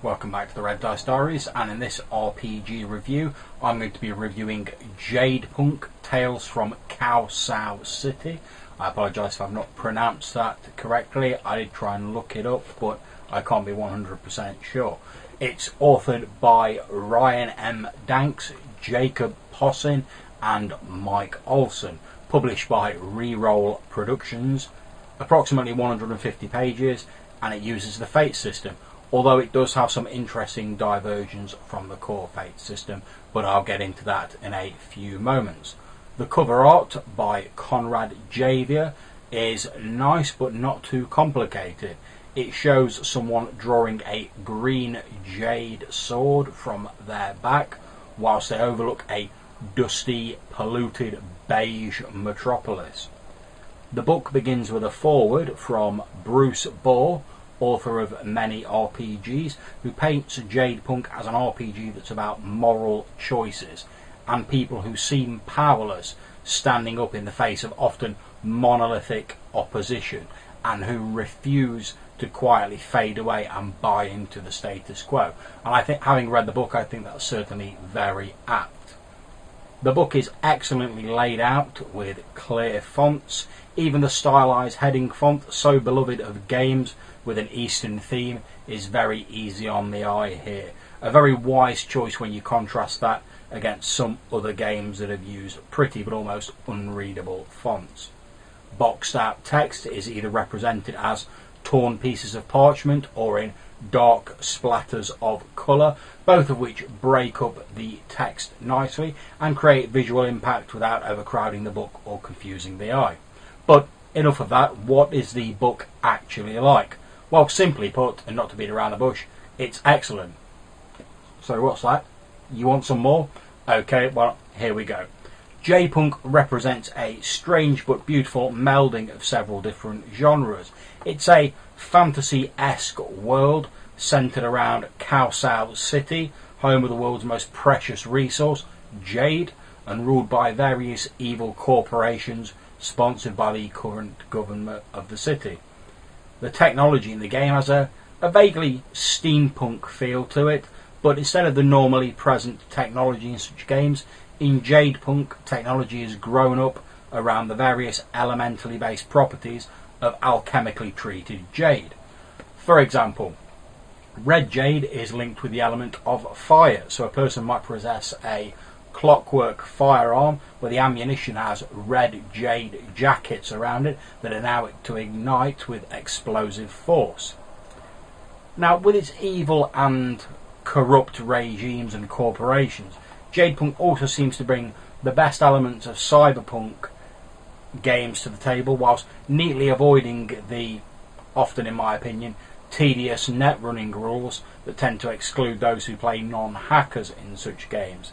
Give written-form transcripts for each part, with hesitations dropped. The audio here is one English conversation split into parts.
Welcome back to the Red Dice Diaries, and in this RPG review I'm going to be reviewing JadePunk Tales from Kausao City. I apologise if I've not pronounced that correctly. I did try and look it up, but I can't be 100% sure. It's authored by Ryan M. Danks, Jacob Possin and Mike Olson. Published by Reroll Productions. Approximately 150 pages, and it uses the Fate system. Although it does have some interesting diversions from the core Fate system, but I'll get into that in a few moments. The cover art by Conrad Javier is nice but not too complicated. It shows someone drawing a green jade sword from their back whilst they overlook a dusty, polluted beige metropolis. The book begins with a foreword from Bruce Bohr, author of many RPGs, who paints JadePunk as an RPG that's about moral choices and people who seem powerless, standing up in the face of often monolithic opposition, and who refuse to quietly fade away and buy into the status quo. And I think, having read the book, I think that's certainly very apt. The book is excellently laid out with clear fonts. Even the stylized heading font, so beloved of games with an Eastern theme, is very easy on the eye here. A very wise choice when you contrast that against some other games that have used pretty but almost unreadable fonts. Boxed out text is either represented as torn pieces of parchment or in dark splatters of colour, both of which break up the text nicely and create visual impact without overcrowding the book or confusing the eye. But enough of that. What is the book actually like? Well, simply put, and not to beat around the bush, it's excellent. So what's that? You want some more? Okay, well, here we go. JadePunk represents a strange but beautiful melding of several different genres. It's a fantasy-esque world centred around Kausao City, home of the world's most precious resource, jade, and ruled by various evil corporations sponsored by the current government of the city. The technology in the game has a vaguely steampunk feel to it, but instead of the normally present technology in such games, in JadePunk, technology has grown up around the various elementally based properties of alchemically treated jade. For example, red jade is linked with the element of fire, so a person might possess a clockwork firearm where the ammunition has red jade jackets around it that allow it to ignite with explosive force. Now, with its evil and corrupt regimes and corporations, JadePunk also seems to bring the best elements of cyberpunk games to the table, whilst neatly avoiding the, often in my opinion, tedious net running rules that tend to exclude those who play non-hackers in such games.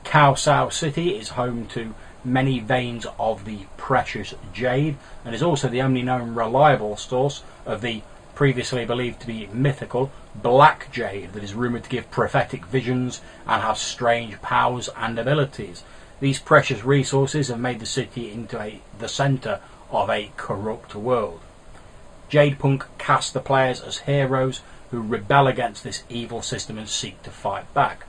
Kausao City is home to many veins of the precious jade and is also the only known reliable source of the previously believed to be mythical black jade that is rumoured to give prophetic visions and have strange powers and abilities. These precious resources have made the city into the centre of a corrupt world. JadePunk casts the players as heroes who rebel against this evil system and seek to fight back.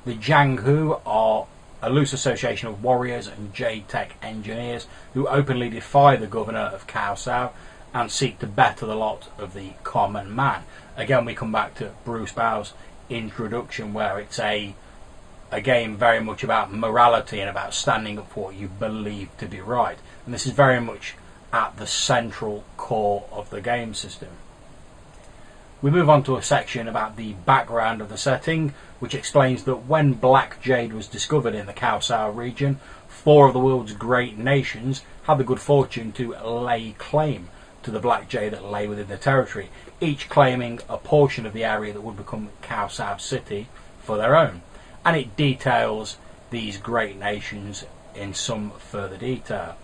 The Jianghu are a loose association of warriors and jade tech engineers who openly defy the governor of Kausao and seek to better the lot of the common man. Again, we come back to Bruce Bow's introduction, where it's a game very much about morality and about standing up for what you believe to be right. And this is very much at the central core of the game system. We move on to a section about the background of the setting, which explains that when black jade was discovered in the Kausao region, 4 of the world's great nations had the good fortune to lay claim to the black jade that lay within the territory, each claiming a portion of the area that would become Kausao City for their own. And it details these great nations in some further detail.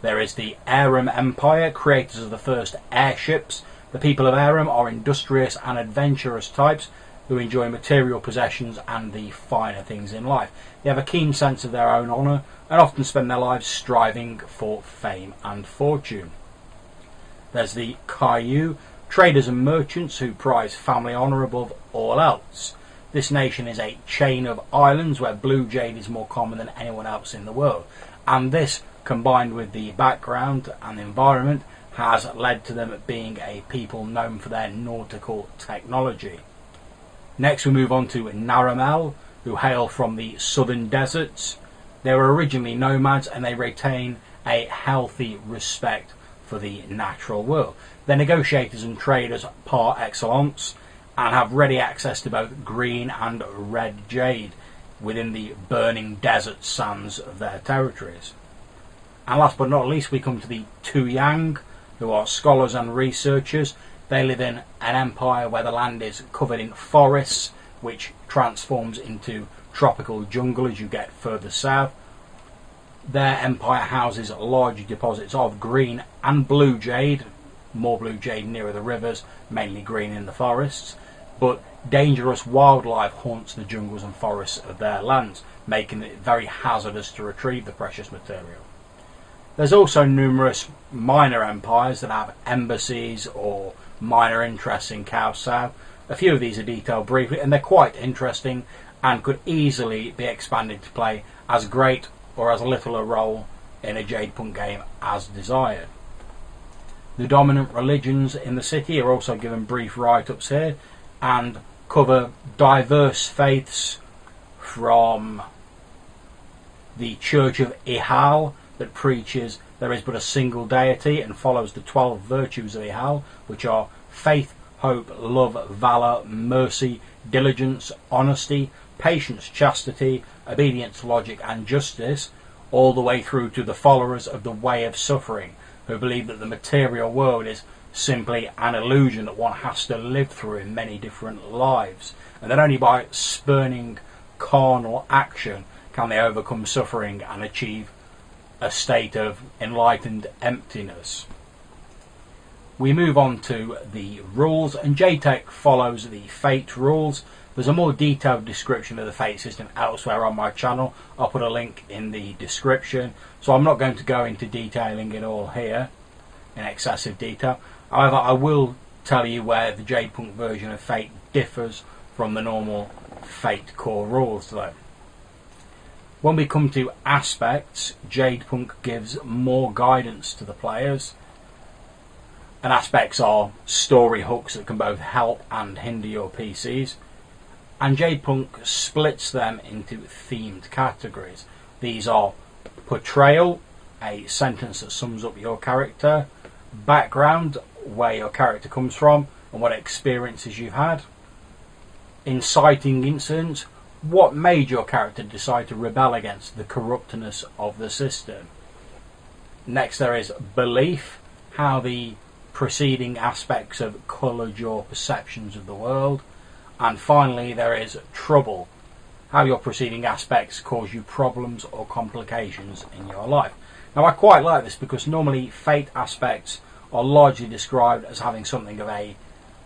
There is the Aram Empire, creators of the first airships. The people of Aram are industrious and adventurous types who enjoy material possessions and the finer things in life. They have a keen sense of their own honour and often spend their lives striving for fame and fortune. There's the Kaiyu, traders and merchants who prize family honour above all else. This nation is a chain of islands where blue jade is more common than anyone else in the world, and this, combined with the background and environment, has led to them being a people known for their nautical technology. Next we move on to Naramel, who hail from the southern deserts. They were originally nomads and they retain a healthy respect for the natural world. They're negotiators and traders par excellence and have ready access to both green and red jade within the burning desert sands of their territories. And last but not least we come to the Tuyang, who are scholars and researchers. They live in an empire where the land is covered in forests, which transforms into tropical jungle as you get further south. Their empire houses large deposits of green and blue jade, more blue jade nearer the rivers, mainly green in the forests, but dangerous wildlife haunts the jungles and forests of their lands, making it very hazardous to retrieve the precious material. There's also numerous minor empires that have embassies or minor interests in Kausao. A few of these are detailed briefly and they're quite interesting and could easily be expanded to play as great or as little a role in a JadePunk game as desired. The dominant religions in the city are also given brief write-ups here and cover diverse faiths, from the Church of Ihal that preaches there is but a single deity and follows the 12 virtues of Ihal, which are faith, hope, love, valour, mercy, diligence, honesty, patience, chastity, obedience, logic and justice, all the way through to the followers of the way of suffering, who believe that the material world is simply an illusion that one has to live through in many different lives, and that only by spurning carnal action can they overcome suffering and achieve a state of enlightened emptiness. We move on to the rules, and JTech follows the fate rules. There's a more detailed description of the fate system elsewhere on my channel. I'll put a link in the description, so I'm not going to go into detailing it all here in excessive detail. However, I will tell you where the JadePunk version of fate differs from the normal fate core rules though. When we come to aspects, JadePunk gives more guidance to the players, and aspects are story hooks that can both help and hinder your PCs, and JadePunk splits them into themed categories. These are portrayal, a sentence that sums up your character; background, where your character comes from and what experiences you've had; inciting incidents, what made your character decide to rebel against the corruptness of the system. Next there is belief, how the preceding aspects have coloured your perceptions of the world. And finally there is trouble, how your preceding aspects cause you problems or complications in your life. Now I quite like this because normally fate aspects are largely described as having something of a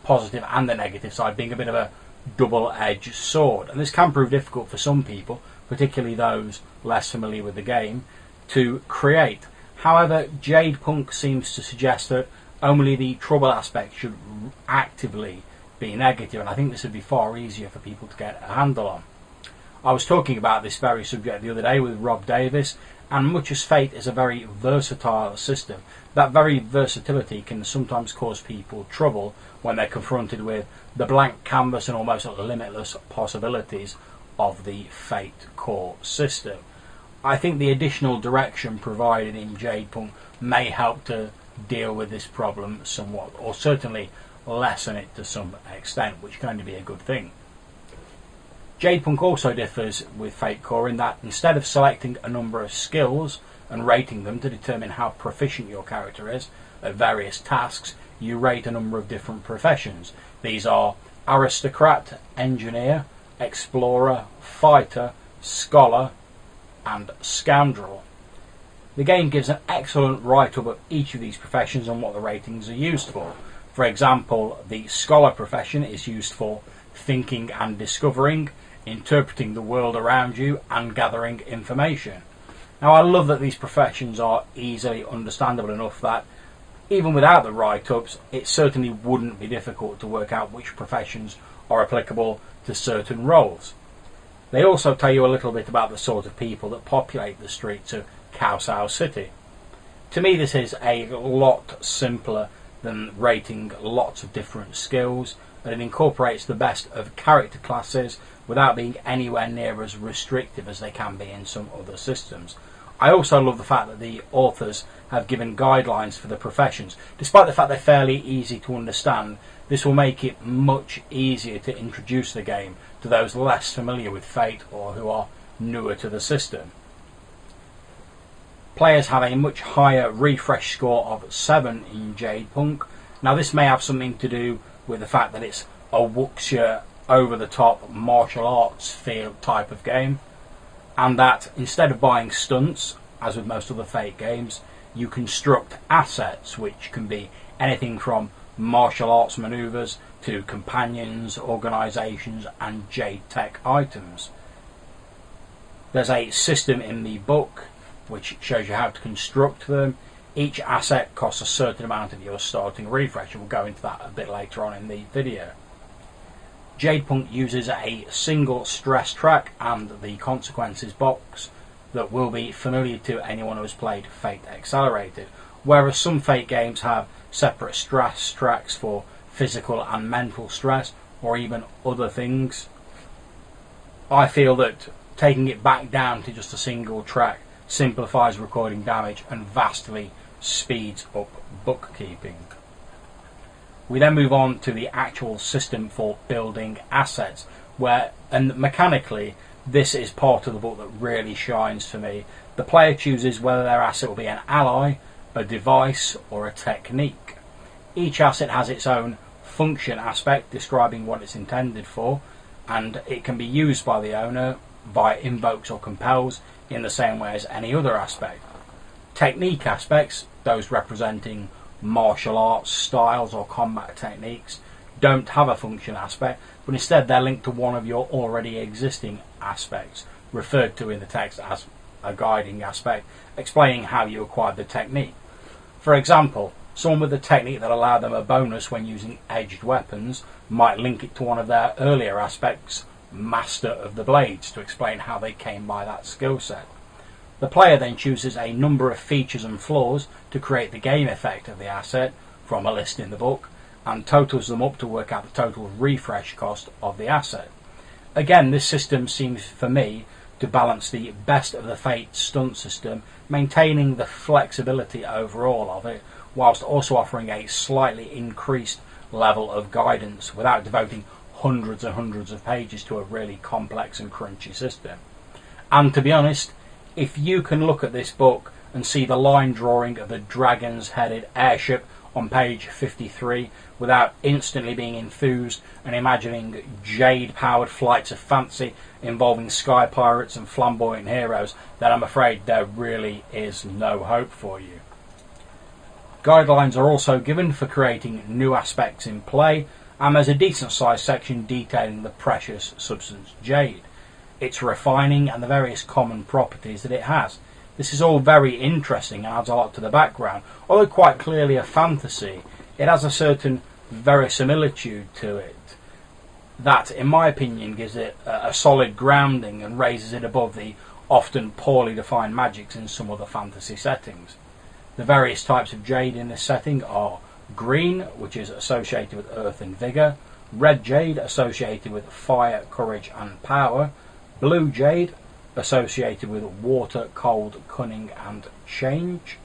positive and a negative side, being a bit of a double-edged sword, and this can prove difficult for some people, particularly those less familiar with the game, to create. However, JadePunk seems to suggest that only the trouble aspect should actively be negative, and I think this would be far easier for people to get a handle on. I was talking about this very subject the other day with Rob Davis, and much as Fate is a very versatile system, that very versatility can sometimes cause people trouble when they're confronted with the blank canvas and almost limitless possibilities of the Fate core system. I think the additional direction provided in JadePunk may help to deal with this problem somewhat, or certainly lessen it to some extent, which can only be a good thing. JadePunk also differs with Fate Core in that instead of selecting a number of skills and rating them to determine how proficient your character is at various tasks, you rate a number of different professions. These are aristocrat, engineer, explorer, fighter, scholar and scoundrel. The game gives an excellent write-up of each of these professions and what the ratings are used for. For example, the scholar profession is used for thinking and discovering, interpreting the world around you and gathering information. Now I love that these professions are easily understandable enough that Even without the write-ups, it certainly wouldn't be difficult to work out which professions are applicable to certain roles. They also tell you a little bit about the sort of people that populate the streets of Kausao City. To me, this is a lot simpler than rating lots of different skills, and it incorporates the best of character classes without being anywhere near as restrictive as they can be in some other systems. I also love the fact that the authors have given guidelines for the professions. Despite the fact they're fairly easy to understand, this will make it much easier to introduce the game to those less familiar with Fate or who are newer to the system. Players have a much higher refresh score of 7 in JadePunk. Now this may have something to do with the fact that it's a wuxia, over-the-top martial arts feel type of game, and that instead of buying stunts, as with most other Fate games, you construct assets, which can be anything from martial arts maneuvers to companions, organisations and Jade tech items. There's a system in the book which shows you how to construct them. Each asset costs a certain amount of your starting refresh, and we'll go into that a bit later on in the video. JadePunk uses a single stress track and the consequences box that will be familiar to anyone who has played Fate Accelerated, whereas some Fate games have separate stress tracks for physical and mental stress, or even other things. I feel that taking it back down to just a single track simplifies recording damage and vastly speeds up bookkeeping. We then move on to the actual system for building assets, and mechanically this is part of the book that really shines for me. The player chooses whether their asset will be an ally, a device or a technique. Each asset has its own function aspect describing what it's intended for, and it can be used by the owner by invokes or compels in the same way as any other aspect. Technique aspects, those representing martial arts styles or combat techniques, don't have a function aspect, but instead they're linked to one of your already existing aspects, referred to in the text as a guiding aspect, explaining how you acquired the technique. For example, someone with a technique that allowed them a bonus when using edged weapons might link it to one of their earlier aspects, Master of the Blades, to explain how they came by that skill set. The player then chooses a number of features and flaws to create the game effect of the asset from a list in the book, and totals them up to work out the total refresh cost of the asset. Again, this system seems for me to balance the best of the Fate stunt system, maintaining the flexibility overall of it, whilst also offering a slightly increased level of guidance without devoting hundreds and hundreds of pages to a really complex and crunchy system. And to be honest, if you can look at this book and see the line drawing of the dragon's headed airship on page 53 without instantly being enthused and imagining Jade powered flights of fancy involving sky pirates and flamboyant heroes, then I'm afraid there really is no hope for you. Guidelines are also given for creating new aspects in play, and there's a decent sized section detailing the precious substance Jade, its refining and the various common properties that it has. This is all very interesting and adds a lot to the background. Although quite clearly a fantasy, it has a certain verisimilitude to it that, in my opinion, gives it a solid grounding and raises it above the often poorly defined magics in some other fantasy settings. The various types of Jade in this setting are green, which is associated with earth and vigour; red Jade, associated with fire, courage and power; blue Jade, associated with water, cold, cunning and change;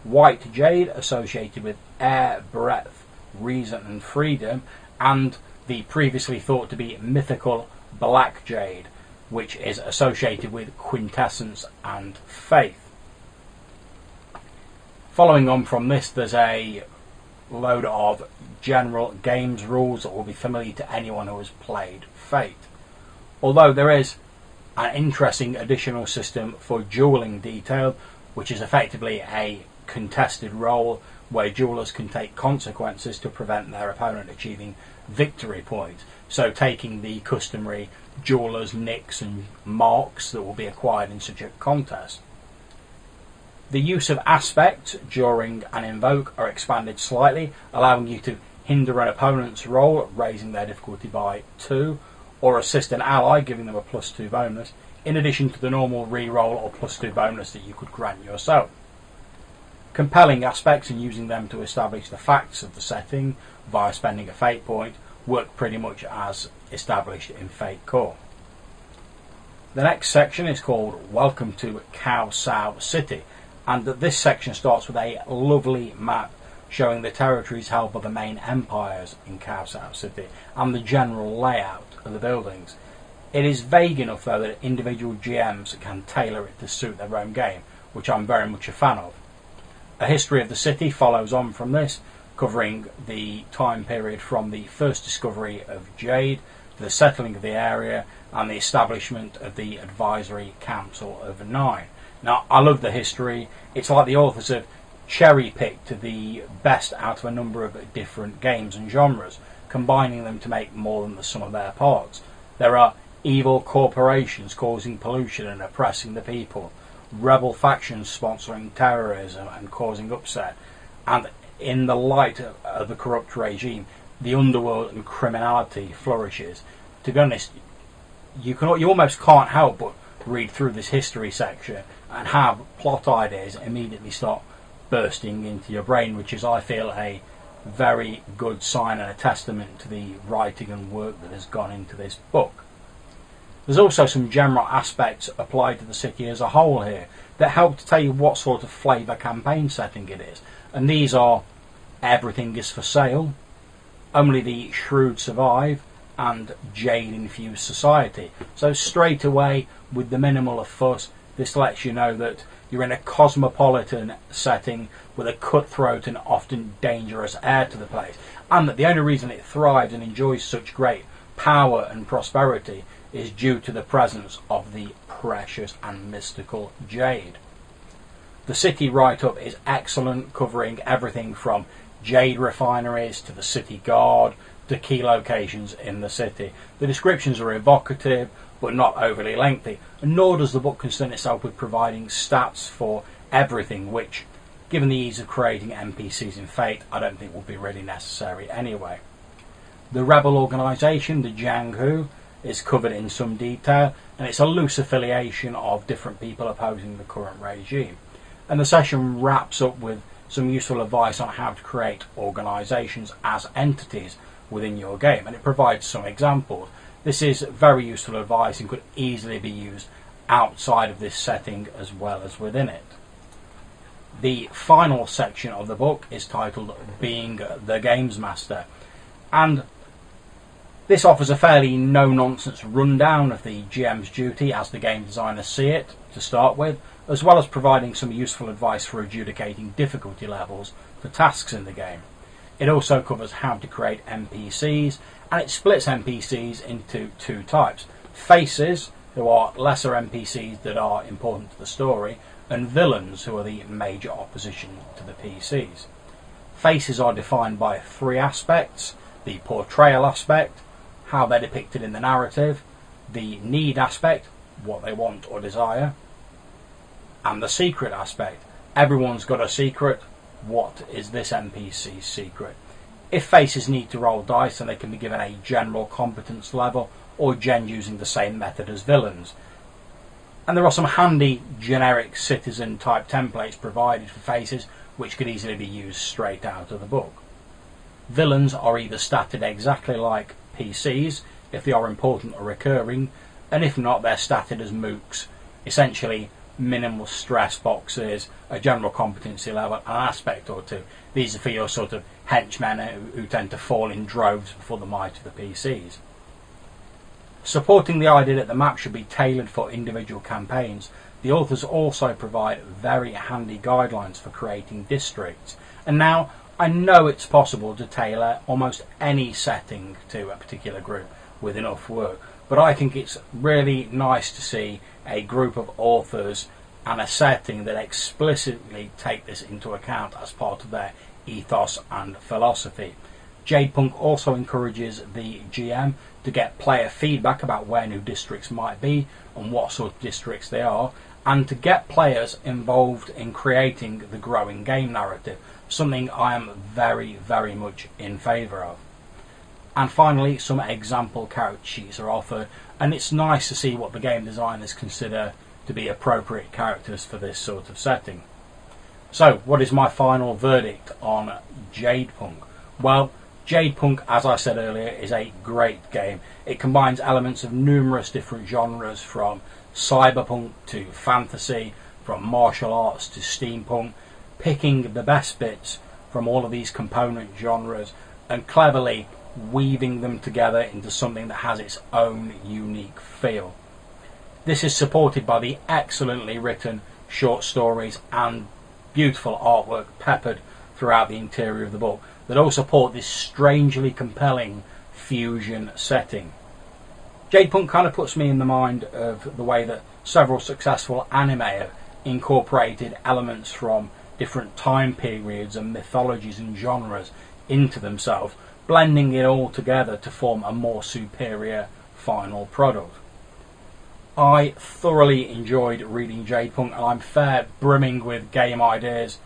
white Jade, associated with air, breath, reason and freedom; and the previously thought to be mythical black Jade, which is associated with quintessence and faith. Following on from this, there's a load of general games rules that will be familiar to anyone who has played Fate. Although there is an interesting additional system for dueling detailed, which is effectively a contested role where duellers can take consequences to prevent their opponent achieving victory points. So taking the customary duellers' nicks and marks that will be acquired in such a contest. The use of aspects during an invoke are expanded slightly, allowing you to hinder an opponent's roll, raising their difficulty by 2, or assist an ally, giving them a +2 bonus, in addition to the normal re-roll or +2 bonus that you could grant yourself. Compelling aspects and using them to establish the facts of the setting via spending a fate point work pretty much as established in Fate Core. The next section is called Welcome to Kausao City, and this section starts with a lovely map showing the territories held by the main empires in Kausao City and the general layout of the buildings. It is vague enough though that individual GMs can tailor it to suit their own game, which I'm very much a fan of. A history of the city follows on from this, covering the time period from the first discovery of Jade, to the settling of the area, and the establishment of the Advisory Council of 9. Now, I love the history. It's like the authors have cherry-picked the best out of a number of different games and genres, combining them to make more than the sum of their parts. There are evil corporations causing pollution and oppressing the people, rebel factions sponsoring terrorism and causing upset, and in the light of the corrupt regime, the underworld and criminality flourishes. To be honest, you almost can't help but read through this history section and have plot ideas immediately start bursting into your brain, which is, I feel, a very good sign and a testament to the writing and work that has gone into this book. There's also some general aspects applied to the city as a whole here that help to tell you what sort of flavour campaign setting it is. And these are Everything is for Sale, Only the Shrewd Survive, and Jade-infused society. So straight away, with the minimal of fuss, this lets you know that you're in a cosmopolitan setting with a cutthroat and often dangerous air to the place, and that the only reason it thrives and enjoys such great power and prosperity is due to the presence of the precious and mystical Jade. The city write-up is excellent, covering everything from Jade refineries to the city guard to key locations in the city. The descriptions are evocative but not overly lengthy, and nor does the book concern itself with providing stats for everything, which, given the ease of creating NPCs in Fate, I don't think will be really necessary anyway. The rebel organisation, the Jianghu, is covered in some detail, and it's a loose affiliation of different people opposing the current regime. And the session wraps up with some useful advice on how to create organisations as entities within your game, and it provides some examples. This is very useful advice and could easily be used outside of this setting as well as within it. The final section of the book is titled Being the Games Master, and this offers a fairly no-nonsense rundown of the GM's duty as the game designers see it to start with, as well as providing some useful advice for adjudicating difficulty levels for tasks in the game. It also covers how to create NPCs, and it splits NPCs into two types: faces, who are lesser NPCs that are important to the story, and villains, who are the major opposition to the PCs. Faces are defined by three aspects: the portrayal aspect, how they're depicted in the narrative, the need aspect, what they want or desire, and the secret aspect. Everyone's got a secret. What is this NPC's secret? If faces need to roll dice, then they can be given a general competence level, or gens using the same method as villains. And there are some handy generic citizen type templates provided for faces, which could easily be used straight out of the book. Villains are either statted exactly like PCs, if they are important or recurring, and if not, they're statted as mooks, essentially minimal stress boxes, a general competency level, an aspect or two. These are for your sort of henchmen who tend to fall in droves before the might of the PCs. Supporting the idea that the map should be tailored for individual campaigns, the authors also provide very handy guidelines for creating districts. And now, I know it's possible to tailor almost any setting to a particular group with enough work, but I think it's really nice to see a group of authors and a setting that explicitly take this into account as part of their ethos and philosophy. JadePunk also encourages the GM to get player feedback about where new districts might be and what sort of districts they are, and to get players involved in creating the growing game narrative, something I am very, very much in favour of. And finally, some example character sheets are offered, and it's nice to see what the game designers consider to be appropriate characters for this sort of setting. So, what is my final verdict on JadePunk? Well, JadePunk, as I said earlier, is a great game. It combines elements of numerous different genres, from cyberpunk to fantasy, from martial arts to steampunk, picking the best bits from all of these component genres and cleverly weaving them together into something that has its own unique feel. This is supported by the excellently written short stories and beautiful artwork peppered throughout the interior of the book that all support this strangely compelling fusion setting. JadePunk kind of puts me in the mind of the way that several successful anime have incorporated elements from different time periods and mythologies and genres into themselves, blending it all together to form a more superior final product. I thoroughly enjoyed reading JadePunk, and I'm fair brimming with game ideas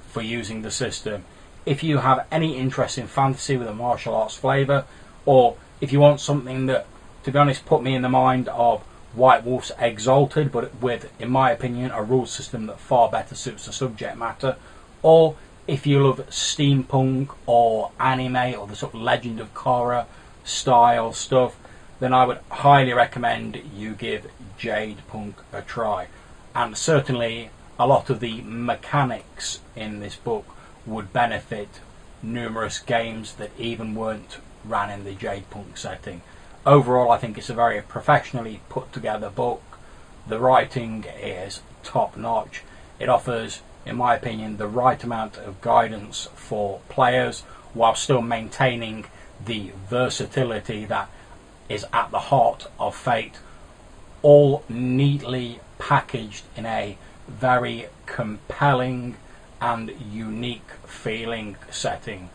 for using the system. If you have any interest in fantasy with a martial arts flavour, or if you want something that, to be honest, put me in the mind of White Wolf's Exalted, but with, in my opinion, a rule system that far better suits the subject matter, or if you love steampunk or anime or the sort of Legend of Korra style stuff, then I would highly recommend you give JadePunk a try. And certainly a lot of the mechanics in this book would benefit numerous games that even weren't ran in the JadePunk setting. Overall, I think it's a very professionally put together book. The writing is top notch. It offers, in my opinion, the right amount of guidance for players while still maintaining the versatility that is at the heart of Fate, all neatly packaged in a very compelling and unique feeling setting.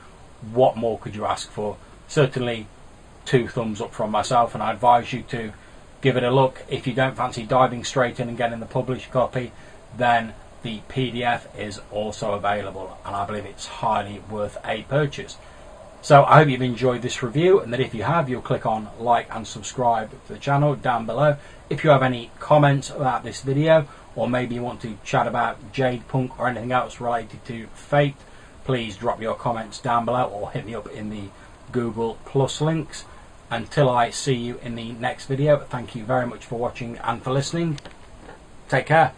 What more could you ask for? Certainly 2 thumbs up from myself, and I advise you to give it a look. If you don't fancy diving straight in and getting the published copy, then the PDF is also available, and I believe it's highly worth a purchase. So I hope you've enjoyed this review, and that if you have, you'll click on like and subscribe to the channel down below. If you have any comments about this video, or maybe you want to chat about JadePunk or anything else related to Fate, please drop your comments down below or hit me up in the Google Plus links. Until I see you in the next video, thank you very much for watching and for listening. Take care.